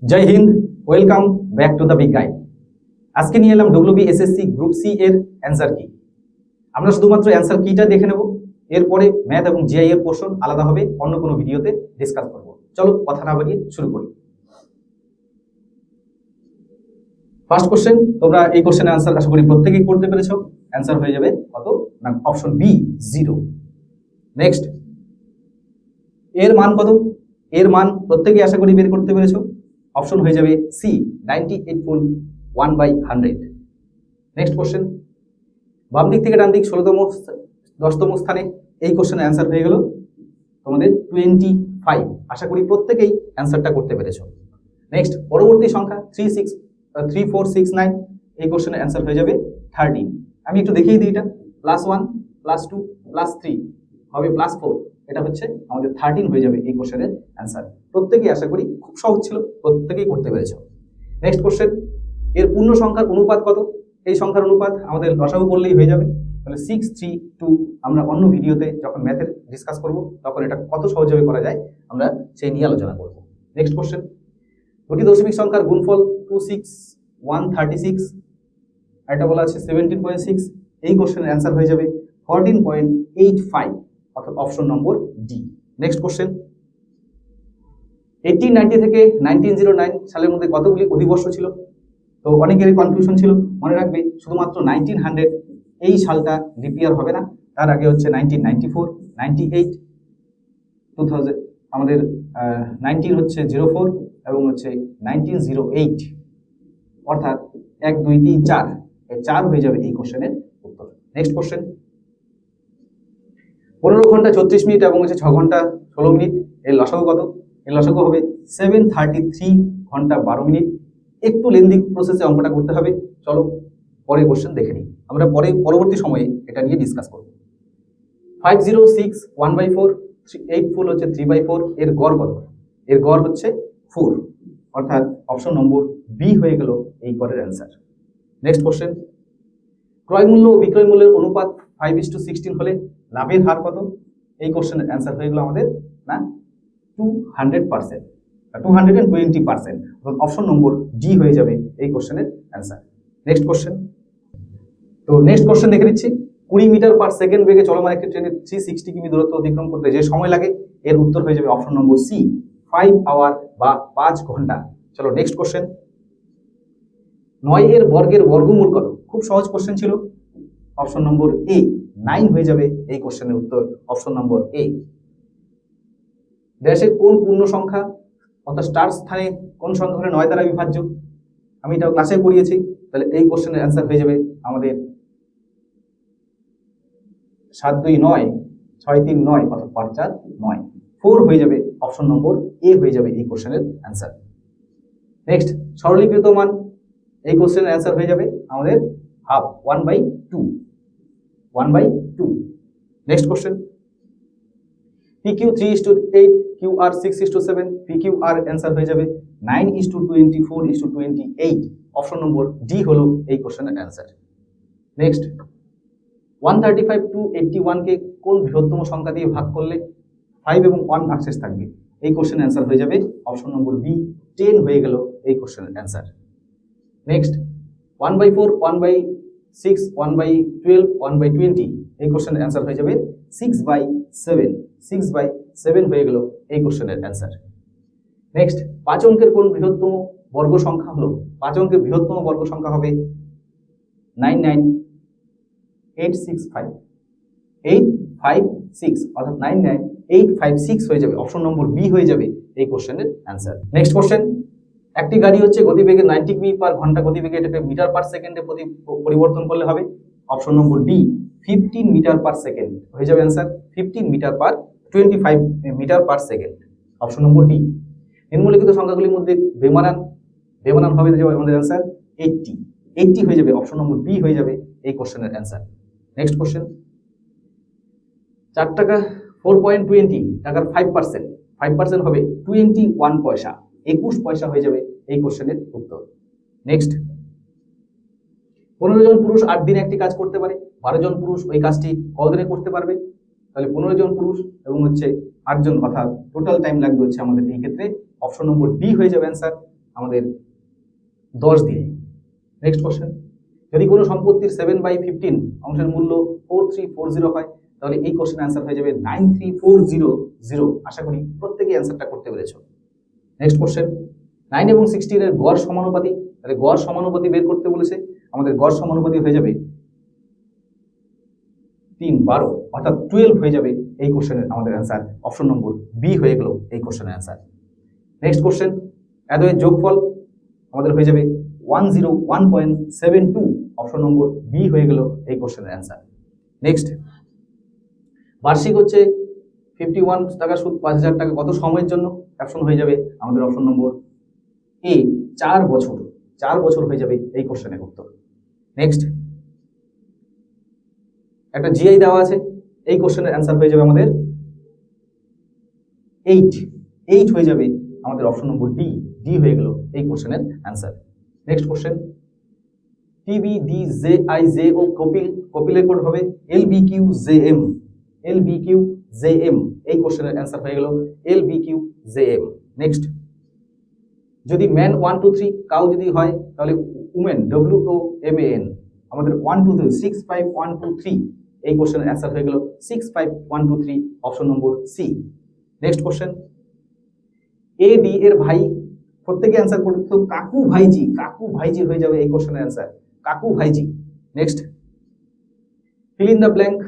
Joy Hind, welcome back to the big guide. আজকে নিয়ে এলাম ডব্লিউবিএসএসসি গ্রুপ সি এর অ্যান্সার কি। আমরা শুধুমাত্র অ্যান্সার কিটা দেখে নেব, এরপরে ম্যাথ এবং জিআই এর পোর্শন আলাদাভাবে অন্য কোনো ভিডিওতে ডিসকাস করব। চলো কথা না বাড়িয়ে শুরু করি। ফার্স্ট কোশ্চেন, তোমরা এই কোশ্চেনের অ্যান্সার আশা করি প্রত্যেকেই করতে পেরেছো। অ্যান্সার হয়ে যাবে কত না, অপশন বি 0। নেক্সট, এর মান কত? এর মান প্রত্যেকেই আশা করি বের করতে পেরেছো। অপশন হয়ে যাবে সি 98 ফুল 1/100। নেক্সট কোশ্চেন, বাম দিক থেকে ডান দিক 16তম 10তম স্থানে এই কোশ্চেনের অ্যান্সার হয়ে গেল তোমাদের 25। আশা করি প্রত্যেকেই অ্যান্সারটা করতে পেরেছো। নেক্সট, পরবর্তী সংখ্যা 3469, এই কোশ্চেনের অ্যান্সার হয়ে যাবে 13। আমি একটু দেখিয়ে দিই, এটা +1 +2 +3 হবে +4, এটা হচ্ছে আমাদের 13 হয়ে যাবে এই কোশ্চেনের অ্যান্সার। প্রত্যেকেই আশা করি খুব সহজ ছিল, প্রত্যেকেই করতে পেরেছো। নেক্সট কোশ্চেন, এর পূর্ণ সংখ্যার অনুপাত কত? এই সংখ্যার অনুপাত আমাদের লসাগু করলেই হয়ে যাবে। তাহলে 632, আমরা অন্য ভিডিওতে যখন ম্যাথের ডিসকাস করব তখন এটা কত সহজভাবে করা যায় আমরা সেই নিয়ে আলোচনা করব। নেক্সট কোশ্চেন, দুটি দশমিক সংখ্যার গুণফল 26136, এটা বলা আছে 17.6, এই কোশ্চেনের অ্যান্সার হয়ে যাবে 14.85, অর্থাৎ option number D. Next question, 1890 থেকে 1909 সালের মধ্যে কতগুলি অধিবর্ষ ছিল? তো অনেকেরই কনফিউশন ছিল। মনে রাখবে শুধুমাত্র 1900 এই সালটা লিপ ইয়ার হবে না, তার আগে হচ্ছে 1994, 98, 2000, আমাদের 19 হচ্ছে 04 এবং হচ্ছে 1908, অর্থাৎ 1 2 3 4, এই 4 হয়ে যাবে এই কোশ্চেনের উত্তর। নেক্সট কোশ্চেন, 15 ঘন্টা 34 মিনিট এবং হচ্ছে 6 ঘন্টা 16 মিনিট, এর লসাগু কত? এর লসাগু হবে 733 ঘন্টা 12 মিনিট। একটু লেন্দি প্রসেসে অঙ্কটা করতে হবে। চলো পরের কোশ্চেন দেখে নিই, আমরা পরবর্তী সময়ে এটা নিয়ে ডিসকাস করব। 506 1/4, 8 ফুল হচ্ছে 3/4, এর গড় কত? এর গড় হচ্ছে 4, অর্থাৎ অপশন নম্বর বি হয়ে গেল এই গড়ের অ্যান্সার। নেক্সট কোশ্চেন, ক্রয় মূল্য ও বিক্রয় মূল্যের অনুপাত 5:16 হলে লাভের হার কত? এই কোশ্চেনের অ্যান্সার হয়ে গেল আমাদের না 200%, 220%, অপশন নম্বর ডি হয়ে যাবে এই কোশ্চেনের অ্যান্সার। নেক্সট কোশ্চেন, তো নেক্সট কোশ্চেন দেখে নিচ্ছি। 20 মিটার পার সেকেন্ড বেগে চলমান একটি ট্রেনের 360 কিমি দূরত্ব অতিক্রম করতে যে সময় লাগে, এর উত্তর হয়ে যাবে অপশন নম্বর সি 5 আওয়ার বা 5 ঘন্টা। চলো নেক্সট কোশ্চেন, 9 এর বর্গের বর্গমূল কত? খুব সহজ কোশ্চেন ছিল, অপশন নম্বর এ 9 হয়ে যাবে এই কোশ্চেনের উত্তর, অপশন নম্বর এ। ড্যাশের কোন পূর্ণ সংখ্যা অর্থাৎ স্টার স্থানে কোন সংখ্যা হলে 9 দ্বারা বিভাজ্য? আমি এটাও ক্লাসে পড়িয়েছি। তাহলে এই কোশ্চেনের অ্যান্সার হয়ে যাবে আমাদের 729 639, অর্থাৎ 549, 4 হয়ে যাবে অপশন নম্বর এ হয়ে যাবে এই কোশ্চেনের অ্যান্সার। নেক্সট, সরলীকৃত মান, এই কোশ্চেনের অ্যান্সার হয়ে যাবে আমাদের half 1/2। Next question, PQ 3:8, QR 6:7, PQR answer হয়ে যাবে 9:24:28, অপশন নম্বর ডি হলো এই কোশ্চেনের অ্যান্সার। নেক্সট, 135 to 81 কে কোন বৃহত্তম সংখ্যা দিয়ে ভাগ করলে 5 এবং 1 ভাগশেষ থাকবে? এই কোশ্চেনের অ্যান্সার হয়ে যাবে অপশন নম্বর বি 10 হয়ে গেল এই কোশ্চেনের অ্যান্সার। নেক্সট, 1/4, 1/6, 1/12, 1/20, এই কোশ্চেনের অ্যান্সার হয়ে যাবে 6/7, 6/7 হয়ে গেল এই কোশ্চেনের অ্যান্সার। নেক্সট, 5 অঙ্কের কোন বৃহত্তম বর্গ সংখ্যা হলো? 5 অঙ্কের বৃহত্তম বর্গ সংখ্যা হবে 99856, অর্থাৎ 99856 হয়ে যাবে, অপশন নম্বর বি হয়ে যাবে এই কোশ্চেনের অ্যান্সার। নেক্সট কোশ্চেন, একটি গাড়ি হচ্ছে গতিবেগে 90 কিমি পার ঘন্টা গতিবেগে এটাকে মিটার পার সেকেন্ডে পরিবর্তন করলে হবে, option number D 15 metre per second হয়ে যাবে answer. 15 metre per 25 metre per second, option number D. নিম্নলিখিত সংখ্যাগুলির মধ্যে বেমানান হবে আমাদের অ্যান্সার 80 হয়ে যাবে, অপশন নম্বর বি হয়ে যাবে এই কোশ্চেনের অ্যান্সার। নেক্সট কোশ্চেন, 4 টাকা 4.20 টাকার 5% হবে 21 পয়সা, 21 পয়সা হয়ে যাবে এই কোশ্চেনের উত্তর। নেক্সট, 15 জন পুরুষ 8 দিনে একটি কাজ করতে পারে, 12 জন পুরুষ ওই কাজটি কতদিনে করতে পারবে? তাহলে 15 জন পুরুষ এবং হচ্ছে 8 জন, অর্থাৎ টোটাল টাইম লাগবে হচ্ছে আমাদের এই ক্ষেত্রে অপশন নম্বর ডি হয়ে যাবে অ্যান্সার, আমাদের 10 দিয়ে। নেক্সট কোশ্চেন, যদি কোনো সম্পত্তির 7/15 অংশের মূল্য 4340 হয়, তাহলে এই কোশ্চেনের অ্যান্সার হয়ে যাবে 93400। আশা করি প্রত্যেকেই অ্যান্সারটা করতে পেরেছো। নেক্সট কোশ্চেন, 9 এবং 16 এর গড় সমানুপাতি। তাহলে গড় সমানুপাতি বের করতে বলেছে, আমাদের গড় সমানুপাতি হয়ে যাবে 3 12, অর্থাৎ 12 হয়ে যাবে এই কোশ্চেনের আমাদের অ্যান্সার। অপশন নম্বর বি হয়ে গেল এই কোশ্চেনের অ্যান্সার। নেক্সট কোশ্চেন, এদের যোগফল আমাদের হয়ে যাবে 101.72। অপশন নম্বর বি হয়ে গেল এই কোশ্চেনের অ্যান্সার। নেক্সট, বার্ষিক হচ্ছে 51 টাকা সুদ 5000 টাকা কত সময়ের জন্য? অপশন হয়ে যাবে আমাদের অপশন নম্বর এ 4 বছর। 4 বছর হয়ে যাবে এই কোশ্চেনের উত্তর। নেক্সট, একটা জিআই দেওয়া আছে, এই কোশ্চেনের অ্যান্সার হয়ে যাবে আমাদের 8 হয়ে যাবে আমাদের অপশন নম্বর ডি হয়ে গেল এই কোশ্চেনের অ্যান্সার। নেক্সট কোশ্চেন, TBDJIJ ও কপিলের কোড হবে LBQJM। এই কোশ্চেনের অ্যান্সার হয়ে গেল LBQJM। নেক্সট, যদি ম্যান 1 2 3 কাউ যদি হয়, তাহলে উমেন WOMAN। আমাদের 1 2 3 6 5 1 2 3 এই কোশ্চেনের অ্যান্সার হয়ে গেল 6 5 1 2 3, option number C. Next question, AD এর ভাই, প্রত্যেকে অ্যান্সার করতে তো কাকু ভাইজি হয়ে যাবে এই কোশ্চেনের অ্যান্সার, কাকু ভাইজি। Next, fill in the blank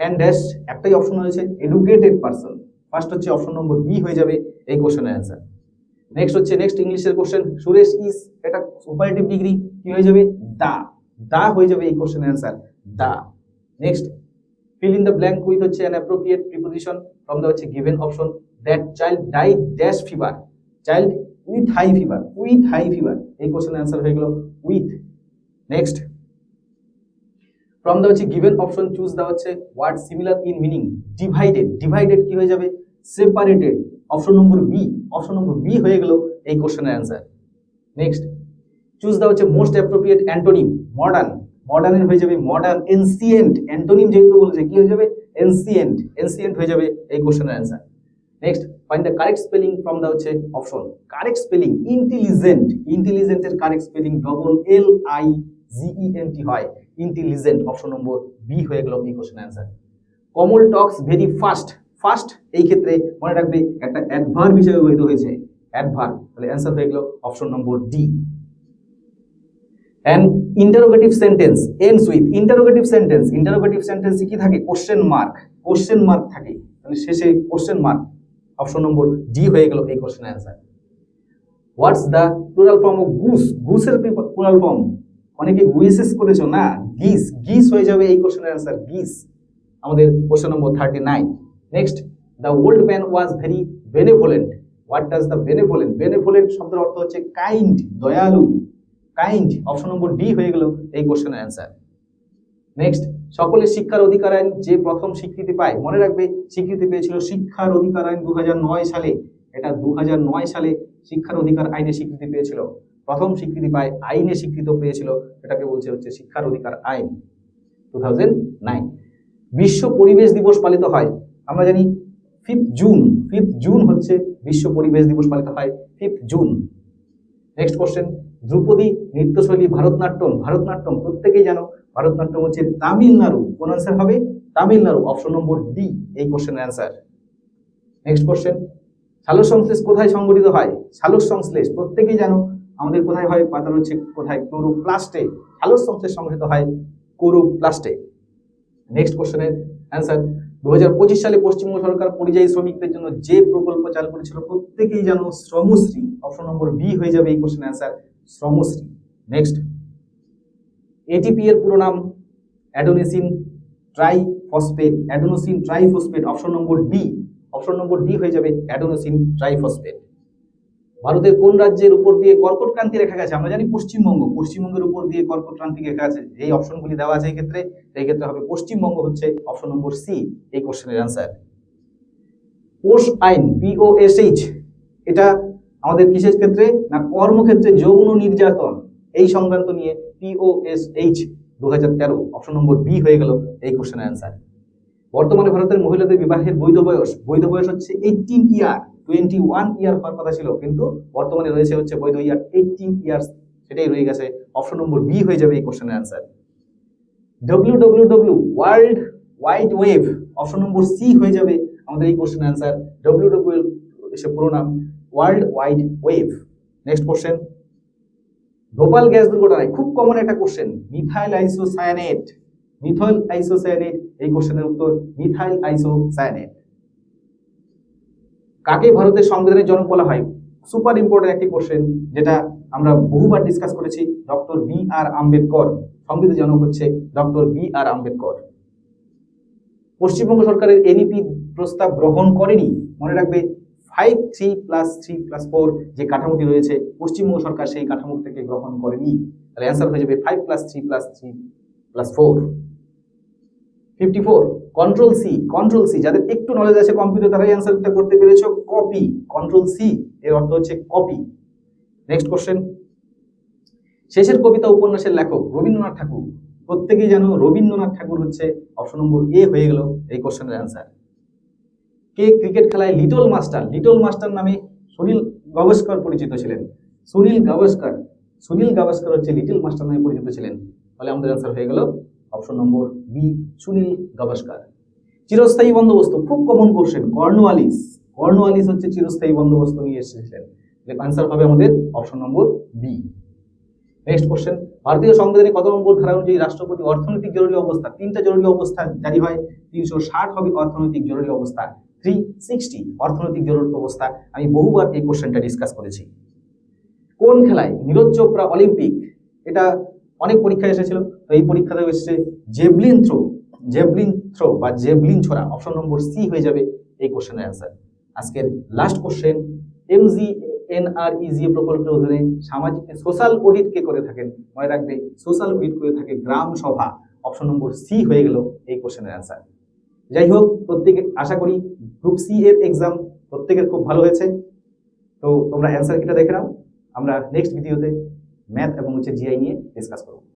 and dash, একটাই অপশন রয়েছে এডুকেটেড পারসন। ফার্স্ট হচ্ছে অপশন নম্বর বি হয়ে যাবে এই কোশ্চেনের অ্যান্সার। নেক্সট হচ্ছে নেক্সট ইংলিশের কোশ্চেন, সুরেশ ইজ, এটা সুপারলেটিভ ডিগ্রি, কি হয়ে যাবে? দা হয়ে যাবে এই কোশ্চেনের answer, the. Next, fill in the blank with হচ্ছে an appropriate preposition from the হচ্ছে given option. That child died dash fever, child with high fever, এই কোশ্চেনের অ্যান্সার হয়ে গেল উইথ। নেক্সট, ফ্রম দ্য হচ্ছে গিভেন অপশন চুজ দা হচ্ছে word similar in meaning. Divided কি হয়ে যাবে? সেপারেটেড, অপশন নম্বর বি হয়ে গেল এই কোশ্চেনের অ্যান্সার। নেক্সট, চুজ দা হচ্ছে মোস্ট অ্যাপ্রোপ্রিয়েট অ্যান্টোনিম। মডার্নের হয়ে যাবে মডার্ন। এনসিয়েন্ট, অ্যান্টোনিম যেহেতু বলেছে কি হয়ে যাবে? এনসিয়েন্ট হয়ে যাবে এই কোশ্চেনের answer. Next, find the correct spelling from the হচ্ছে অপশন। কারেক্ট স্পেলিং ইন্টেলিজেন্টের কারেক্ট স্পেলিং LIGENT হয়, ইন্টেলিজেন্ট, অপশন নম্বর বি হয়ে গেল এই কোশ্চেনের answer. Kamal talks very fast এই ক্ষেত্রে মনে রাখবে একটা অ্যাডভার্ব হিসেবে ব্যবহৃত হয়েছে, অ্যাডভার্ব, তাহলে অ্যান্সার হয়ে গেল option number D. And interrogative sentence ends with, interrogative সেন্টেন্সে কি থাকে? কোশ্চেন মার্ক থাকে, তাহলে শেষে question mark, option number D হয়ে গেল এই কোশ্চেনের answer. What's the plural form of গুসের প্লুরাল ফর্ম? অনেকে গুইসেস করেছো না, গিস হয়ে যাবে এই কোশ্চেনের অ্যান্সার, গিস, আমাদের question number 39। Next, the old man was very benevolent. What does the benevolent শব্দের অর্থ হচ্ছে কাইন্ড, দয়ালু, কাইন্ড, অপশন নম্বর ডি হয়ে গেল এই কোশ্চেনের অ্যান্সার। নেক্সট, সকলের শিক্ষার অধিকার আইন যে প্রথম স্বীকৃতি পায়, মনে রাখবে স্বীকৃতি পেয়েছিল শিক্ষার অধিকার আইন 2009 সালে। এটা 2009 সালে শিক্ষার অধিকার আইনে স্বীকৃতি পেয়েছিল, প্রথম স্বীকৃতি পায়, আইনে স্বীকৃত পেয়েছিল, এটাকে বলছে হচ্ছে শিক্ষার অধিকার আইন 2009। বিশ্ব পরিবেশ দিবস পালিত হয়, আমরা জানি 5 জুন হচ্ছে বিশ্ব পরিবেশ দিবস পালিত হয় 5 জুন। নেক্সট কোশ্চেন, ধ্রুপদী নৃত্যশৈলী ভারতনাট্যম প্রত্যেকেই জানো, ভারতনাট্যম হচ্ছে তামিলনাড়ু, কোন অ্যান্সার হবে? তামিলনাড়ু, অপশন নম্বর ডি এই কোশ্চেনের অ্যান্সার। নেক্সট কোশ্চেন, সালোক সংশ্লেষ কোথায় সংঘটিত হয়? সালোক সংশ্লেষ প্রত্যেকেই জানো আমাদের কোথায় হয়? পাতার হচ্ছে কোথায়? ক্লোরোপ্লাস্টে। সালোক সংশ্লেষ সংঘটিত হয় ক্লোরোপ্লাস্টে। নেক্সট কোশ্চেনের অ্যান্সার, 2025 সালে পশ্চিমবঙ্গ সরকার পরিযায়ী শ্রমিকদের জন্য যে প্রকল্প চালু করেছিল প্রত্যেকেই জানো, শ্রমশ্রী, অপশন নম্বর বি হয়ে যাবে এই কোশ্চেনের অ্যান্সার, শ্রমশ্রী। নেক্সট, ATP এর পুরো নাম adenosine triphosphate, option number D হয়ে যাবে অ্যাডেনোসিন ট্রাইফসফেট। ভারতের কোন রাজ্যের উপর দিয়ে কর্কট ক্রান্তি রেখা গেছে? আমরা জানি পশ্চিমবঙ্গের উপর দিয়ে কর্কট ক্রান্তি রেখা আছে, এই অপশনগুলি দেওয়া আছে, এই ক্ষেত্রে হবে পশ্চিমবঙ্গ হচ্ছে অপশন নম্বর সি এই কোশ্চেনের অ্যান্সার। পোষ আইন POSH, এটা আমাদের কিসের ক্ষেত্রে? না কর্মক্ষেত্রে যৌন নির্যাতন, এই সংক্রান্ত নিয়ে POSH 2013, অপশন নম্বর বি হয়ে গেল এই কোশ্চেনের অ্যান্সার। বর্তমানে ভারতের মহিলাদের বিবাহের বৈধ বয়স হচ্ছে 18 ইয়ার, 21 ইয়ার হওয়ার কথা ছিল, কিন্তু বর্তমানে রয়েছে হচ্ছে বৈধ ইয়ার 18 ইয়ার্স, সেটাই রয়ে গেছে। অপশন নম্বর বি হয়ে যাবে এই কোশ্চেনের answer. www world wide web, option number C হয়ে যাবে আমাদের এই কোশ্চেনের অ্যান্সার। www সে পুরো নাম world wide web. Next question, Bhopal gas দুর্ঘটনায় খুব কমন একটা question, methyl isocyanate. Methyl isocyanate, এই কোশ্চেনের উত্তর মিথাইল আইসোসায়ানেট। কাকে ভারতের সংবিধানের জনক বলা হয়? সুপার ইম্পর্টেন্ট একটি কোশ্চেন, যেটা আমরা বহুবার ডিসকাস করেছি। ডক্টর বি আর আম্বেদকর, সংবিধানের জনক হচ্ছে ডক্টর বি আর আম্বেদকর। পশ্চিমবঙ্গ সরকারের এনইপি প্রস্তাব গ্রহণ করেনি, মনে রাখবে 5+3+3+4 যে কাঠামোটি রয়েছে, পশ্চিমবঙ্গ সরকার সেই কাঠামো থেকে গ্রহণ করেনি। তাহলে অ্যান্সার হয়ে যাবে 5+3+3+4। 54 কন্ট্রোল সি। কন্ট্রোল সি, যাদের একটু নলেজ আছে কম্পিউটার তারাই অ্যান্সারটা করতে পেরেছো। কপি, কন্ট্রোল সি এর অর্থ হচ্ছে কপি। নেক্সট কোশ্চেন, শেষের কবিতা উপন্যাসের লেখক রবীন্দ্রনাথ ঠাকুর। প্রত্যেকেই জানো রবীন্দ্রনাথ ঠাকুর হচ্ছে অপশন নম্বর এ হয়ে গেল এই কোশ্চেনের অ্যান্সার। কে ক্রিকেট খেলায় লিটল মাস্টার, লিটল মাস্টার নামে সুনীল গাভাস্কর পরিচিত ছিলেন? সুনীল গাভাস্কর, সুনীল গাভাস্কর হচ্ছে লিটল মাস্টার নামে পরিচিত ছিলেন। তাহলে আমাদের অ্যান্সার হয়ে গেল option number B, Sunil Gavaskar. চিরস্থায়ী বন্দোবস্ত, খুব কমন কোশ্চেন, কর্নওয়ালিস। কর্নওয়ালিস হচ্ছে চিরস্থায়ী বন্দোবস্ত নিয়ে এসেছিলেন। অ্যান্সার হবে আমাদের option number B. Next question, ভারতীয় সংবিধানে কত নম্বর ধারা অনুযায়ী রাষ্ট্রপতি অর্থনৈতিক জরুরি অবস্থা, 3টা জরুরি অবস্থা জারি হয়। 360 হবে অর্থনৈতিক জরুরি অবস্থা, 360 অর্থনৈতিক জরুরি অবস্থা। আমি বহুবার এই কোশ্চেনটা ডিসকাস করেছি। কোন খেলায় নীরজ চোপড়া অলিম্পিক, এটা অনেক পরীক্ষায় এসেছিল, তো এই পরীক্ষাতে এসেছে জেভলিন থ্রো, জেভলিন থ্রো বা জেভলিন ছোড়া। অপশন নম্বর সি হয়ে যাবে এই কোশ্চেনের অ্যান্সার। আজকের লাস্ট কোশ্চেন, MGNREGA প্রকল্পের অধীনে সামাজিক সোশ্যাল অডিট কে করে থাকেন? মনে রাখবে সোশ্যাল অডিট করে থাকে গ্রাম সভা। অপশন নম্বর সি হয়ে গেল এই কোশ্চেনের অ্যান্সার। যাই হোক, প্রত্যেকে আশা করি গ্রুপ সি এর এক্সাম প্রত্যেকের খুব ভালো হয়েছে। তো তোমরা অ্যান্সার কিটা দেখে নাও। আমরা নেক্সট ভিডিওতে ম্যাথ এবং জিআই নিয়ে ডিসকাস করব।